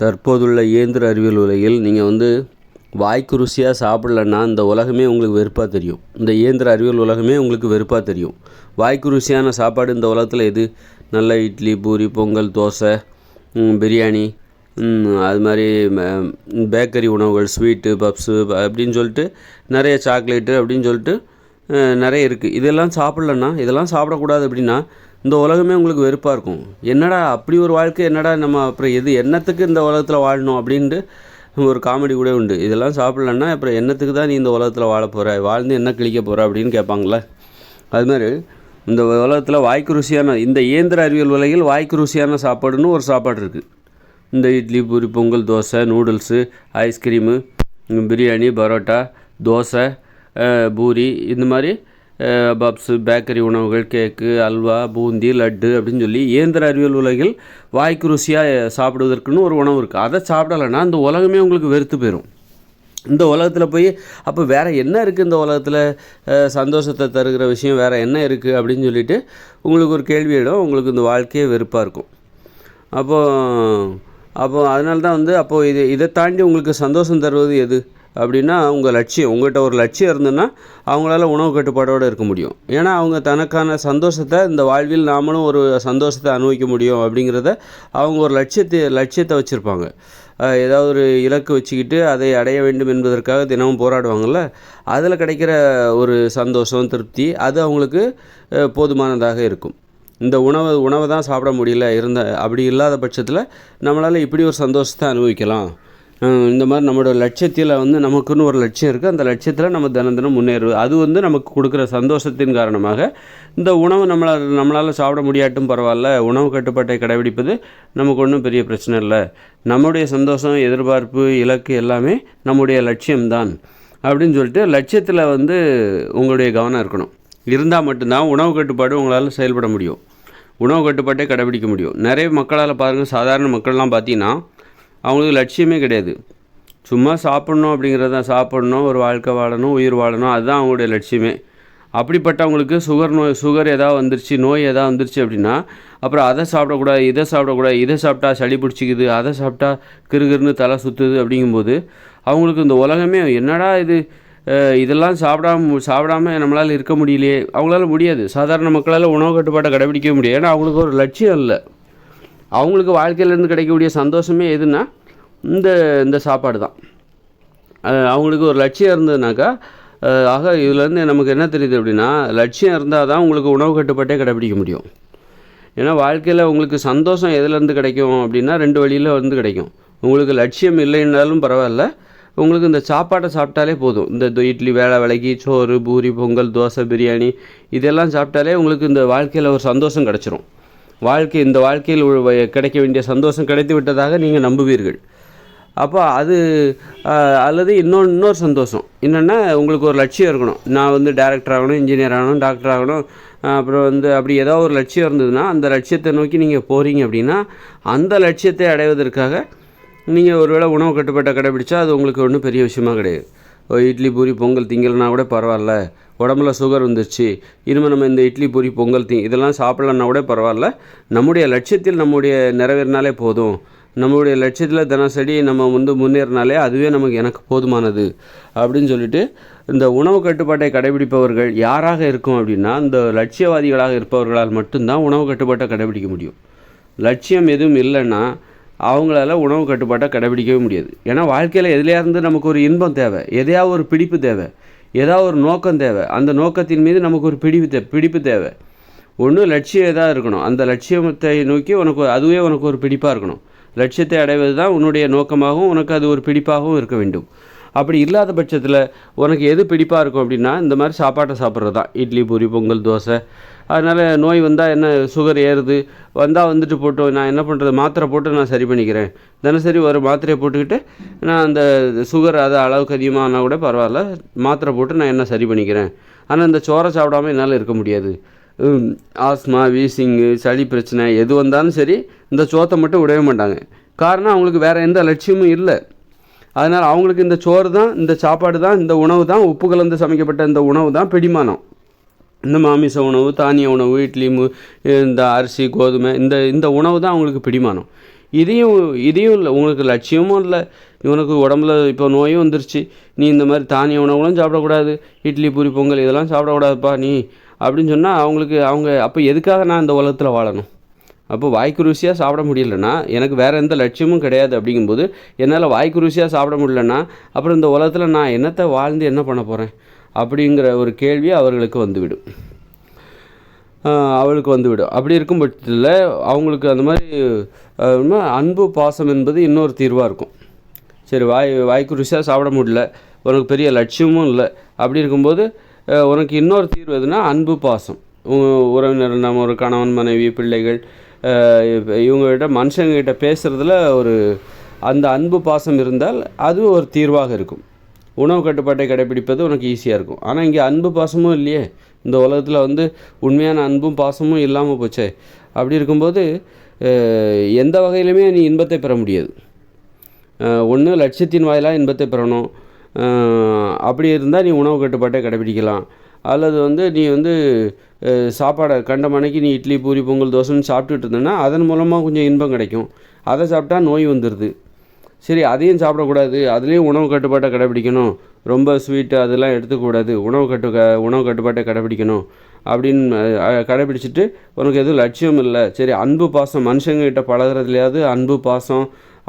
தற்போதுள்ள இயந்திர அறிவியல் உலகில் நீங்கள் வாய்க்கு ருசியாக சாப்பிட்லன்னா இந்த உலகமே உங்களுக்கு வெறுப்பாக தெரியும். இந்த இயந்திர அறிவியல் உலகமே உங்களுக்கு வெறுப்பாக தெரியும். வாய்க்கு ருசியான சாப்பாடு இந்த உலகத்தில் எது? நல்ல இட்லி, பூரி, பொங்கல், தோசை, பிரியாணி, அது மாதிரி பேக்கரி உணவுகள், ஸ்வீட்டு, பப்ஸு அப்படின்னு சொல்லிட்டு நிறைய சாக்லேட்டு அப்படின்னு சொல்லிட்டு நிறைய இருக்குது. இதெல்லாம் சாப்பிட்லன்னா, இதெல்லாம் சாப்பிடக்கூடாது அப்படின்னா இந்த உலகமே உங்களுக்கு வெறுப்பாக இருக்கும். என்னடா அப்படி ஒரு வாழ்க்கை, என்னடா நம்ம அப்புறம் என்னத்துக்கு இந்த உலகத்தில் வாழணும் அப்படின்ட்டு ஒரு காமெடி கூட உண்டு. இதெல்லாம் சாப்பிட்லன்னா அப்புறம் என்னத்துக்கு தான் நீ இந்த உலகத்தில் வாழ போகிற, வாழ்ந்து என்ன கிழிக்க போகிற அப்படின்னு கேட்பாங்களே. அதுமாதிரி இந்த உலகத்தில் வாய்க்கு ருசியான, இந்த இயந்திர அறிவியல் உலகில் வாய்க்கு ருசியான சாப்பாடுன்னு ஒரு சாப்பாடு இருக்குது. இந்த இட்லி, பூரி, பொங்கல், தோசை, நூடுல்ஸு, ஐஸ்கிரீமு, பிரியாணி, பரோட்டா, தோசை, பூரி, இந்த மாதிரி பப்ஸு, பேக்கரி உணவுகள், கேக்கு, அல்வா, பூந்தி, லட்டு அப்படின்னு சொல்லி இயந்திர அறிவியல் உலகில் வாய்க்கு ருசியாக சாப்பிடுவதற்குன்னு ஒரு உணவு இருக்குது. அதை சாப்பிடலைன்னா இந்த உலகமே உங்களுக்கு வெறுத்து போயிடும். இந்த உலகத்தில் போய் அப்போ வேறு என்ன இருக்குது, இந்த உலகத்தில் சந்தோஷத்தை தருகிற விஷயம் வேறு என்ன இருக்குது அப்படின்னு சொல்லிட்டு உங்களுக்கு ஒரு கேள்வியிடும். உங்களுக்கு இந்த வாழ்க்கையே வெறுப்பாக இருக்கும். அப்போது அதனால தான் அப்போது இதை தாண்டி உங்களுக்கு சந்தோஷம் தருவது எது அப்படின்னா உங்கள் லட்சியம். உங்கள்கிட்ட ஒரு லட்சியம் இருந்ததுன்னா அவங்களால உணவு கட்டுப்பாடோடு இருக்க முடியும். ஏன்னா அவங்க தனக்கான சந்தோஷத்தை, இந்த வாழ்வில் நாமளும் ஒரு சந்தோஷத்தை அனுபவிக்க முடியும் அப்படிங்கிறத அவங்க ஒரு லட்சியத்தை வச்சுருப்பாங்க. ஏதாவது ஒரு இலக்கு வச்சுக்கிட்டு அதை அடைய வேண்டும் என்பதற்காக தினமும் போராடுவாங்கள்ல. அதில் கிடைக்கிற ஒரு சந்தோஷம், திருப்தி, அது அவங்களுக்கு போதுமானதாக இருக்கும். இந்த உணவை தான் சாப்பிட முடியல அப்படி இல்லாத பட்சத்தில் நம்மளால் இப்படி ஒரு சந்தோஷத்தை அனுபவிக்கலாம். இந்த மாதிரி நம்மளோட லட்சியத்தில் நமக்குன்னு ஒரு லட்சியம் இருக்குது. அந்த லட்சியத்தில் நம்ம தினம் முன்னேறுவது, அது நமக்கு கொடுக்குற சந்தோஷத்தின் காரணமாக இந்த உணவு நம்மளால் சாப்பிட முடியாட்டும் பரவாயில்ல, உணவு கட்டுப்பாட்டை கடைபிடிப்பது நமக்கு ஒன்றும் பெரிய பிரச்சனை இல்லை. நம்முடைய சந்தோஷம், எதிர்பார்ப்பு, இலக்கு எல்லாமே நம்முடைய லட்சியம்தான் அப்படின்னு சொல்லிட்டு லட்சியத்தில் உங்களுடைய கவனம் இருக்கணும். இருந்தால் மட்டும்தான் உணவு கட்டுப்பாடு உங்களால் செயல்பட முடியும், உணவு கட்டுப்பாட்டை கடைபிடிக்க முடியும். நிறைய மக்களால் பாருங்கள், சாதாரண மக்கள்லாம் பார்த்தீங்கன்னா அவங்களுக்கு லட்சியமே கிடையாது. சும்மா சாப்பிட்ணும் அப்படிங்கிறது தான், சாப்பிட்ணும், ஒரு வாழ்க்கை வாழணும், உயிர் வாழணும், அதுதான் அவங்களுடைய லட்சியமே. அப்படிப்பட்டவங்களுக்கு சுகர் ஏதாவது வந்துருச்சு, நோய் ஏதாவது வந்துருச்சு அப்படின்னா அப்புறம் அதை சாப்பிடக்கூடாது, இதை சாப்பிடக்கூடாது, இதை சாப்பிட்டா சளி பிடிச்சிக்குது, அதை சாப்பிட்டா கிறுகிறுன்னு தலை சுற்றுது அப்படிங்கும்போது அவங்களுக்கு இந்த உலகமே என்னடா இது, இதெல்லாம் சாப்பிடாமல் நம்மளால் இருக்க முடியலையே, அவங்களால முடியாது. சாதாரண மக்களால் உணவு கட்டுப்பாட்டை கடைபிடிக்க முடியாது. ஏன்னா அவங்களுக்கு ஒரு லட்சியம் இல்லை. அவங்களுக்கு வாழ்க்கையிலேருந்து கிடைக்கக்கூடிய சந்தோஷமே எதுன்னா இந்த சாப்பாடு தான். அவங்களுக்கு ஒரு லட்சியம் இருந்ததுனாக்கா, ஆக இதுலேருந்து நமக்கு என்ன தெரியுது அப்படின்னா, லட்சியம் இருந்தால் தான் உங்களுக்கு உணவு கட்டுப்பாட்டே கடைபிடிக்க முடியும். ஏன்னா வாழ்க்கையில் உங்களுக்கு சந்தோஷம் எதுலேருந்து கிடைக்கும் அப்படின்னா 2 வழியில் கிடைக்கும். உங்களுக்கு லட்சியம் இல்லைன்னாலும் பரவாயில்ல, உங்களுக்கு இந்த சாப்பாட்டை சாப்பிட்டாலே போதும். இந்த இட்லி, வேலைக்கு சோறு, பூரி, பொங்கல், தோசை, பிரியாணி, இதெல்லாம் சாப்பிட்டாலே உங்களுக்கு இந்த வாழ்க்கையில் ஒரு சந்தோஷம் கிடச்சிரும். இந்த வாழ்க்கையில் கிடைக்க வேண்டிய சந்தோஷம் கிடைத்து விட்டதாக நீங்கள் நம்புவீர்கள். அப்போ அது அல்லது இன்னொரு சந்தோஷம் என்னென்னா, உங்களுக்கு ஒரு லட்சியம் இருக்கணும். நான் டைரக்டர் ஆகணும், இன்ஜினியர் ஆகணும், டாக்டர் ஆகணும், அப்புறம் அப்படி ஏதாவது ஒரு லட்சியம் இருந்ததுன்னா அந்த லட்சியத்தை நோக்கி நீங்கள் போகிறீங்க அப்படின்னா அந்த லட்சியத்தை அடைவதற்காக நீங்கள் ஒருவேளை உணவு கட்டுப்பாட்டை கடைபிடிச்சா அது உங்களுக்கு ஒன்றும் பெரிய விஷயமாக கிடையாது. இட்லி, பூரி, பொங்கல் திங்கலைன்னா கூட பரவாயில்ல, உடம்புல சுகர் வந்துருச்சு, இனிமேல் நம்ம இந்த இட்லி, பூரி, பொங்கல் இதெல்லாம் சாப்பிட்லன்னா கூட பரவாயில்ல, நம்முடைய லட்சியத்தில் நம்முடைய நிறைவேறினாலே போதும், நம்மளுடைய லட்சியத்தில் தினசரி நம்ம முன்னேறினாலே அதுவே எனக்கு போதுமானது அப்படின்னு சொல்லிட்டு இந்த உணவு கட்டுப்பாட்டை கடைபிடிப்பவர்கள் யாராக இருக்கும் அப்படின்னா, இந்த லட்சியவாதிகளாக இருப்பவர்களால் மட்டும்தான் உணவு கட்டுப்பாட்டை கடைபிடிக்க முடியும். லட்சியம் எதுவும் இல்லைன்னா அவங்களால உணவு கட்டுப்பாட்டை கடைபிடிக்கவே முடியாது. ஏன்னா வாழ்க்கையில் எதுலையா இருந்து நமக்கு ஒரு இன்பம் தேவை, எதையாவது ஒரு பிடிப்பு தேவை, ஏதாவது ஒரு நோக்கம் தேவை. அந்த நோக்கத்தின் மீது நமக்கு ஒரு பிடிப்பு தேவை. ஒன்று லட்சியம் எதாவது இருக்கணும், அந்த லட்சியத்தை நோக்கி அதுவே உனக்கு ஒரு பிடிப்பாக இருக்கணும். லட்சியத்தை அடைவது தான் உன்னுடைய நோக்கமாகவும் உனக்கு அது ஒரு பிடிப்பாகவும் இருக்க வேண்டும். அப்படி இல்லாத பட்சத்தில் உனக்கு எது பிடிப்பாக இருக்கும் அப்படின்னா இந்த மாதிரி சாப்பாட்டை சாப்பிட்றது தான், இட்லி, பூரி, பொங்கல், தோசை. அதனால் நோய் வந்தால் என்ன, சுகர் ஏறுது, வந்துட்டு போட்டோம், நான் என்ன பண்ணுறது, மாத்திரை போட்டு நான் சரி பண்ணிக்கிறேன். தினசரி ஒரு மாத்திரையை போட்டுக்கிட்டு நான் அந்த சுகர் அது அளவுக்கு அதிகமானால் கூட பரவாயில்ல, மாத்திரை போட்டு நான் என்ன சரி பண்ணிக்கிறேன். ஆனால் இந்த சோறை சாப்பிடாமல் என்னால் இருக்க முடியாது. ஆஸ்மா, வீசிங்கு, சளி பிரச்சனை எது வந்தாலும் சரி இந்த சோத்தை மட்டும் விடவே மாட்டாங்க. காரணம் அவங்களுக்கு வேறு எந்த லட்சியமும் இல்லை. அதனால் அவங்களுக்கு இந்த சோறு தான், இந்த சாப்பாடு தான், இந்த உணவு தான், உப்பு கலந்து சமைக்கப்பட்ட இந்த உணவு தான் பிடிமானம். இந்த மாமிச உணவு, தானிய உணவு, இட்லி, இந்த அரிசி, கோதுமை, இந்த உணவு தான் அவங்களுக்கு பிடிமானம். இதையும் இதையும் இல்லை, உங்களுக்கு லட்சியமும் இல்லை, உனக்கு உடம்புல இப்போ நோயும் வந்துருச்சு, நீ இந்த மாதிரி தானிய உணவுகளும் சாப்பிடக்கூடாது, இட்லி பூரி பொங்கல் இதெல்லாம் சாப்பிடக்கூடாதுப்பா நீ அப்படின்னு சொன்னால் அவங்க அப்போ எதுக்காக நான் இந்த உலகத்தில் வாழணும்? அப்போ வாய்க்கு ருசியாக சாப்பிட முடியலன்னா, எனக்கு வேறு எந்த லட்சியமும் கிடையாது. அப்படிங்கும்போது என்னால் வாய்க்கு ருசியாக சாப்பிட முடியலன்னா அப்புறம் இந்த உலகத்தில் நான் என்னத்தை வாழ்ந்து என்ன பண்ண போகிறேன் அப்படிங்கிற ஒரு கேள்வி அவர்களுக்கு வந்துவிடும். அப்படி இருக்கும் பட்சத்தில் அவங்களுக்கு அந்த மாதிரி அன்பு பாசம் என்பது இன்னொரு தீர்வாக இருக்கும். சரி, வாய்க்கு ருசியாக சாப்பிட முடியல, உனக்கு பெரிய லட்சியமும் இல்லை, அப்படி இருக்கும்போது உனக்கு இன்னொரு தீர்வு எதுனா அன்பு பாசம். உறவினர்கள், நம்ம ஒரு கணவன் மனைவி பிள்ளைகள் இவங்ககிட்ட மனுஷங்ககிட்ட பேசுகிறதுல அந்த அன்பு பாசம் இருந்தால் அது ஒரு தீர்வாக இருக்கும். உணவு கட்டுப்பாட்டை கடைப்பிடிப்பது உனக்கு ஈஸியாக இருக்கும். ஆனால் இங்கே அன்பு பாசமும் இல்லையே, இந்த உலகத்தில் உண்மையான அன்பும் பாசமும் இல்லாமல் போச்சே. அப்படி இருக்கும்போது எந்த வகையிலுமே நீ இன்பத்தை பெற முடியாது. ஒன்று லட்சியத்தின் வாயிலாக இன்பத்தை பெறணும். அப்படி இருந்தால் நீ உணவு கட்டுப்பாட்டை கடைப்பிடிக்கலாம். அல்லது நீ சாப்பாடை கண்ட மணிக்கு நீ இட்லி பூரி பொங்கல் தோசைன்னு சாப்பிட்டுட்டு இருந்தேன்னா அதன் மூலமாக கொஞ்சம் இன்பம் கிடைக்கும். அதை சாப்பிட்டா நோய் வந்துடுது. சரி, அதையும் சாப்பிடக்கூடாது, அதுலேயும் உணவு கட்டுப்பாட்டை கடைப்பிடிக்கணும், ரொம்ப ஸ்வீட்டு அதெல்லாம் எடுத்துக்கூடாது, உணவு கட்டுப்பாட்டை கடைப்பிடிக்கணும் அப்படின்னு கடைப்பிடிச்சிட்டு உனக்கு எதுவும் லட்சியம் இல்லை. சரி, அன்பு பாசம் மனுஷங்ககிட்ட பழகிறதுலையாவது அன்பு பாசம்,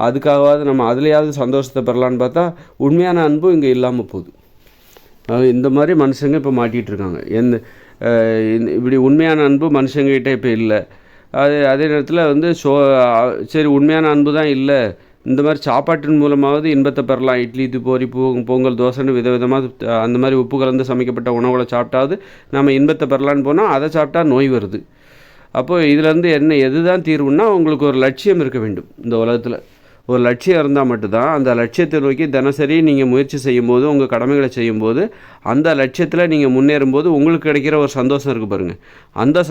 அதுக்காகவாவது நம்ம அதுலேயாவது சந்தோஷத்தை பெறலான்னு பார்த்தா உண்மையான அன்பு இங்கே இல்லாமல் போகுது. இந்த மாதிரி மனுஷங்க இப்போ மாட்டிகிட்டு இருக்காங்க. இப்படி உண்மையான அன்பு மனுஷங்ககிட்ட இப்போ இல்லை. அதே நேரத்தில் சரி, உண்மையான அன்பு தான் இல்லை, இந்த மாதிரி சாப்பாட்டின் மூலமாவது இன்பத்தை பெறலாம், இட்லி பூரி பொங்கல் தோசைன்னு விதவிதமாக அந்த மாதிரி உப்பு கலந்து சமைக்கப்பட்ட உணவுகளை சாப்பிட்டாவது நம்ம இன்பத்தை பெறலான்னு போனால் அதை சாப்பிட்டா நோய் வருது. அப்போது இதிலேருந்து எது தான் தீர்வுன்னா உங்களுக்கு ஒரு லட்சியம் இருக்க வேண்டும். இந்த உலகத்தில் ஒரு லட்சியம் இருந்தால் மட்டும்தான் அந்த லட்சியத்தை நோக்கி தினசரி நீங்கள் முயற்சி செய்யும்போது, உங்கள் கடமைகளை செய்யும்போது, அந்த லட்சியத்தில் நீங்கள் முன்னேறும்போது உங்களுக்கு கிடைக்கிற ஒரு சந்தோஷம் இருக்குது பாருங்கள், அந்த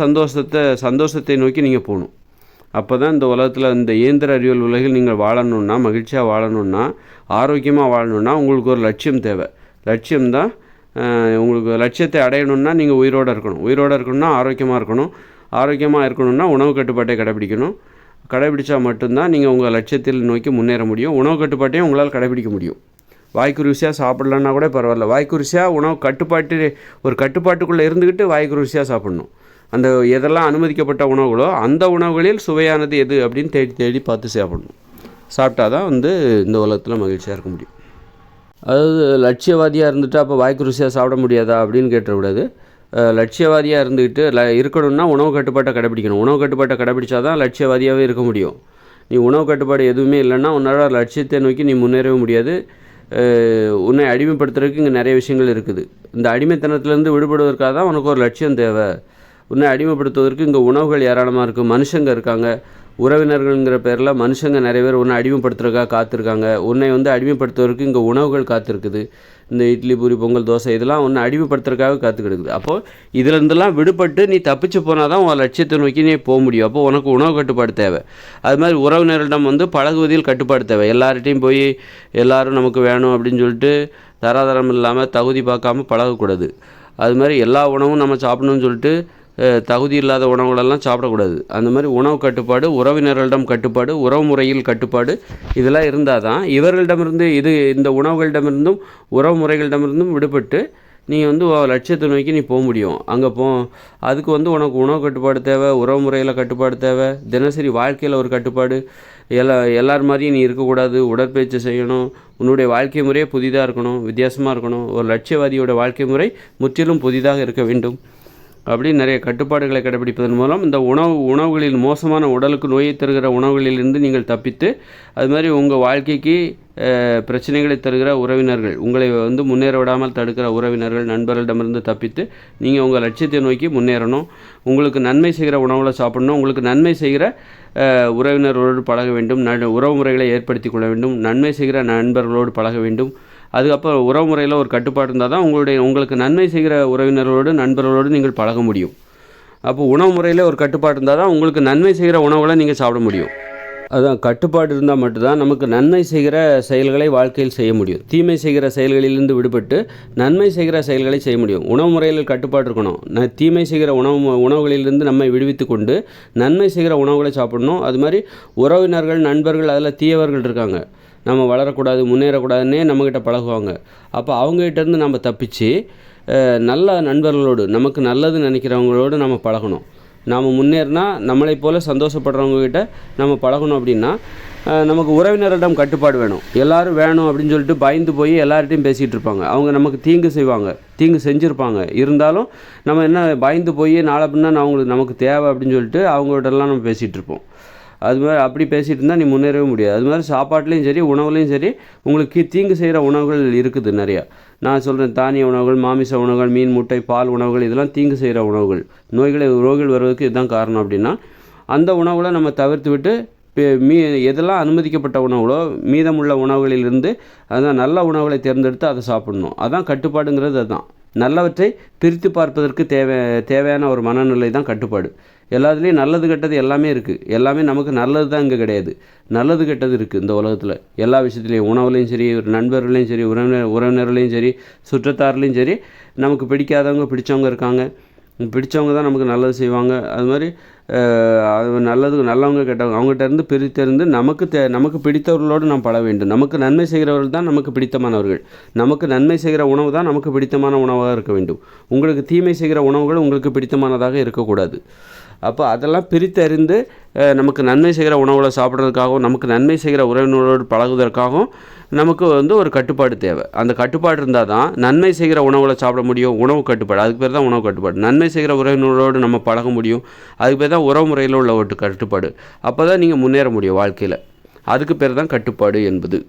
சந்தோஷத்தை நோக்கி நீங்கள் போகணும். அப்போ தான் இந்த உலகத்தில் இந்த இயந்திர அறிவியல் உலகில் நீங்கள் வாழணுன்னா, மகிழ்ச்சியாக வாழணுன்னா, ஆரோக்கியமாக வாழணுன்னா உங்களுக்கு ஒரு லட்சியம் தேவை. லட்சியம்தான் உங்களுக்கு லட்சியத்தை அடையணுன்னா நீங்கள் உயிரோடு இருக்கணும்னா ஆரோக்கியமாக இருக்கணும்னா உணவு கட்டுப்பாட்டை கடைபிடிச்சா மட்டும்தான் நீங்கள் உங்கள் லட்சியத்தில் நோக்கி முன்னேற முடியும். உணவு கட்டுப்பாட்டையும் உங்களால் கடைபிடிக்க முடியும். வாய்க்கு ருசியாக சாப்பிட்லன்னா கூட பரவாயில்ல, வாய்க்கு ருசியாக உணவு கட்டுப்பாட்டுக்குள்ளே இருந்துக்கிட்டு வாய்க்கு ருசியாக சாப்பிட்ணும். அந்த எதெல்லாம் அனுமதிக்கப்பட்ட உணவுகளோ அந்த உணவுகளில் சுவையானது எது அப்படின்னு தேடி பார்த்து சாப்பிடணும். சாப்பிட்டா தான் இந்த உலகத்தில் மகிழ்ச்சியாக இருக்க முடியும். அதாவது லட்சியவாதியாக இருந்துட்டு அப்போ வாய்க்கு ருசியாக சாப்பிட முடியாதா அப்படின்னு கேட்டக்கூடாது. லட்சியவாதியாக இருந்துக்கிட்டு இருக்கணும்னா உணவு கட்டுப்பாட்டை கடைப்பிடிக்கணும். உணவு கட்டுப்பாட்டை கடைப்பிடிச்சா தான் லட்சியவாதியாகவே இருக்க முடியும். நீ உணவு கட்டுப்பாடு எதுவுமே இல்லைன்னா உன்னோட லட்சியத்தை நோக்கி நீ முன்னேறவே முடியாது. உன்னை அடிமைப்படுத்துறதுக்கு இங்கே நிறைய விஷயங்கள் இருக்குது. இந்த அடிமைத்தனத்துலேருந்து விடுபடுவதற்காக தான் உனக்கு ஒரு லட்சியம் தேவை. உன்னை அடிமைப்படுத்துவதற்கு இங்கே உணவுகள் ஏராளமாக இருக்குது, மனுஷங்க இருக்காங்க, உறவினர்கள்ங்கிற பேரில் மனுஷங்க நிறைய பேர் உன்னை அடிமைப்படுத்துறதுக்காக காத்திருக்காங்க. உன்னை அடிமைப்படுத்துவதற்கு இங்கே உணவுகள் காத்திருக்குது. இந்த இட்லி பூரி பொங்கல் தோசை இதெல்லாம் உன்னை அடிமைப்படுத்துறதுக்காக காத்துக்கிடுக்குது. அப்போது இதிலேருந்துலாம் விடுபட்டு நீ தப்பிச்சு போனால் தான் உன் லட்சியத்தை நோக்கி நீ போக முடியும். அப்போது உனக்கு உணவு கட்டுப்பாடு தேவை. அது மாதிரி உறவினரிடம் பழகுவதில் கட்டுப்பாடு தேவை. எல்லார்கிட்டையும் போய் எல்லோரும் நமக்கு வேணும் அப்படின்னு சொல்லிட்டு தராதரம் இல்லாமல் தகுதி பார்க்காம பழகக்கூடாது. அது மாதிரி எல்லா உணவும் நம்ம சாப்பிடணும்னு சொல்லிட்டு தகுதி இல்லாத உணவுகளெல்லாம் சாப்பிடக்கூடாது. அந்த மாதிரி உணவு கட்டுப்பாடு, உறவினர்களிடம் கட்டுப்பாடு, உறவு முறையில் கட்டுப்பாடு இதெல்லாம் இருந்தால் தான் இவர்களிடமிருந்து இந்த உணவுகளிடமிருந்தும் உறவு முறைகளிடமிருந்தும் விடுபட்டு நீ லட்சியத்தை நோக்கி நீ போக முடியும். அதுக்கு உனக்கு உணவு கட்டுப்பாடு தேவை, உறவு முறையில் கட்டுப்பாடு தேவை, தினசரி வாழ்க்கையில் ஒரு கட்டுப்பாடு. எல்லார் மாதிரியும் நீ இருக்கக்கூடாது, உடற்பயிற்சி செய்யணும், உன்னுடைய வாழ்க்கை முறையே புதிதாக இருக்கணும், வித்தியாசமாக இருக்கணும். ஒரு லட்சியவாதியோட வாழ்க்கை முறை முற்றிலும் புதிதாக இருக்க வேண்டும். அப்படி நிறைய கட்டுப்பாடுகளை கடைபிடிப்பதன் மூலம் இந்த உணவுகளில் மோசமான உடலுக்கு நோயை தருகிற உணவுகளிலிருந்து நீங்கள் தப்பித்து, அது மாதிரி உங்கள் வாழ்க்கைக்கு பிரச்சனைகளை தருகிற உறவினர்கள், உங்களை முன்னேற விடாமல் தடுக்கிற உறவினர்கள், நண்பர்களிடமிருந்து தப்பித்து நீங்கள் உங்கள் லட்சியத்தை நோக்கி முன்னேறணும். உங்களுக்கு நன்மை செய்கிற உணவுகளை சாப்பிடணும். உங்களுக்கு நன்மை செய்கிற உறவினர்களோடு பழக வேண்டும். உறவு முறைகளை ஏற்படுத்தி கொள்ள வேண்டும். நன்மை செய்கிற நண்பர்களோடு பழக வேண்டும். அதுக்கப்புறம் உறவு முறையில் ஒரு கட்டுப்பாடு இருந்தால் தான் உங்களுக்கு நன்மை செய்கிற உறவினர்களோடு நண்பர்களோடு நீங்கள் பழக முடியும். அப்போ உணவு முறையில் ஒரு கட்டுப்பாடு இருந்தால் தான் உங்களுக்கு நன்மை செய்கிற உணவுகளை நீங்கள் சாப்பிட முடியும். அதான் கட்டுப்பாடு இருந்தால் மட்டும்தான் நமக்கு நன்மை செய்கிற செயல்களை வாழ்க்கையில் செய்ய முடியும். தீமை செய்கிற செயல்களிலிருந்து விடுபட்டு நன்மை செய்கிற செயல்களை செய்ய முடியும். உணவு முறையில் கட்டுப்பாடு இருக்கணும். தீமை செய்கிற உணவுகளிலிருந்து நம்மை விடுவித்து கொண்டு நன்மை செய்கிற உணவுகளை சாப்பிடணும். அது மாதிரி உறவினர்கள், நண்பர்கள், அதில் தீயவர்கள் இருக்காங்க, நம்ம வளரக்கூடாது, முன்னேறக்கூடாதுன்னே நம்மக்கிட்ட பழகுவாங்க. அப்போ அவங்ககிட்டேருந்து நம்ம தப்பிச்சு நல்ல நண்பர்களோடு, நமக்கு நல்லது நினைக்கிறவங்களோடு நம்ம பழகணும். நாம் முன்னேறினா நம்மளை போல் சந்தோஷப்படுறவங்கக்கிட்ட நம்ம பழகணும். அப்படின்னா நமக்கு உறவினரிடம் கட்டுப்பாடு வேணும். எல்லோரும் வேணும் அப்படின்னு சொல்லிட்டு பயந்து போய் எல்லார்ட்டையும் பேசிகிட்டு இருப்பாங்க. அவங்க நமக்கு தீங்கு செய்வாங்க, தீங்கு செஞ்சுருப்பாங்க. இருந்தாலும் நம்ம என்ன பயந்து போய் நாளை பின்னா நமக்கு தேவை அப்படின்னு சொல்லிட்டு அவங்கள்ட்டெல்லாம் நம்ம பேசிகிட்டு இருப்போம். அது மாதிரி அப்படி பேசிகிட்டு இருந்தால் நீ முன்னேறவே முடியாது. அது மாதிரி சாப்பாட்லேயும் சரி, உணவுலேயும் சரி, உங்களுக்கு தீங்கு செய்கிற உணவுகள் இருக்குது நிறையா. நான் சொல்கிறேன், தானிய உணவுகள், மாமிச உணவுகள், மீன், முட்டை, பால் உணவுகள், இதெல்லாம் தீங்கு செய்கிற உணவுகள். ரோகிகள் வருவதற்கு இதுதான் காரணம். அப்படின்னா அந்த உணவுகளை நம்ம தவிர்த்து விட்டு எதெல்லாம் அனுமதிக்கப்பட்ட உணவுகளோ மீதமுள்ள உணவுகளிலிருந்து அதான் நல்ல உணவுகளை தேர்ந்தெடுத்து அதை சாப்பிடணும். அதான் கட்டுப்பாடுங்கிறது. அதுதான் நல்லவற்றை பிரித்து பார்ப்பதற்கு தேவையான ஒரு மனநிலை தான் கட்டுப்பாடு. எல்லாத்துலேயும் நல்லது கெட்டது எல்லாமே இருக்குது. எல்லாமே நமக்கு நல்லது தான் இங்கே கிடையாது, நல்லது கெட்டது இருக்குது இந்த உலகத்தில். எல்லா விஷயத்துலையும், உணவுலையும் சரி, நண்பர்களையும் சரி, உறவினர்களையும் சரி, சுற்றத்தார்லேயும் சரி, நமக்கு பிடிக்காதவங்க பிடிச்சவங்க இருக்காங்க. பிடிச்சவங்க தான் நமக்கு நல்லது செய்வாங்க. அது மாதிரி நல்லவங்க கெட்டவங்க அவங்ககிட்ட இருந்து பிரித்தறிந்து நமக்கு பிடித்தவர்களோடு நாம் பழக வேண்டும். நமக்கு நன்மை செய்கிறவர்கள் தான் நமக்கு பிடித்தமானவர்கள். நமக்கு நன்மை செய்கிற உணவு தான் நமக்கு பிடித்தமான உணவாக இருக்க வேண்டும். உங்களுக்கு தீமை செய்கிற உணவுகள் உங்களுக்கு பிடித்தமானதாக இருக்கக்கூடாது. அப்போ அதெல்லாம் பிரித்தறிந்து நமக்கு நன்மை செய்கிற உணவுகளை சாப்பிட்றதுக்காகவும் நமக்கு நன்மை செய்கிற உறவினர்களோடு பழகுவதற்காகவும் நமக்கு ஒரு கட்டுப்பாடு தேவை. அந்த கட்டுப்பாடு இருந்தால் தான் நன்மை செய்கிற உணவுகளை சாப்பிட முடியும். உணவு கட்டுப்பாடு, அதுக்கு பேர் தான் உணவு கட்டுப்பாடு. நன்மை செய்கிற உறவினர்களோடு நம்ம பழக முடியும், அதுக்கு பேர் தான் உறவு முறையில் உள்ள ஒரு கட்டுப்பாடு. அப்போ தான் நீங்கள் முன்னேற முடியும் வாழ்க்கையில். அதுக்கு பேர் தான் கட்டுப்பாடு என்பது.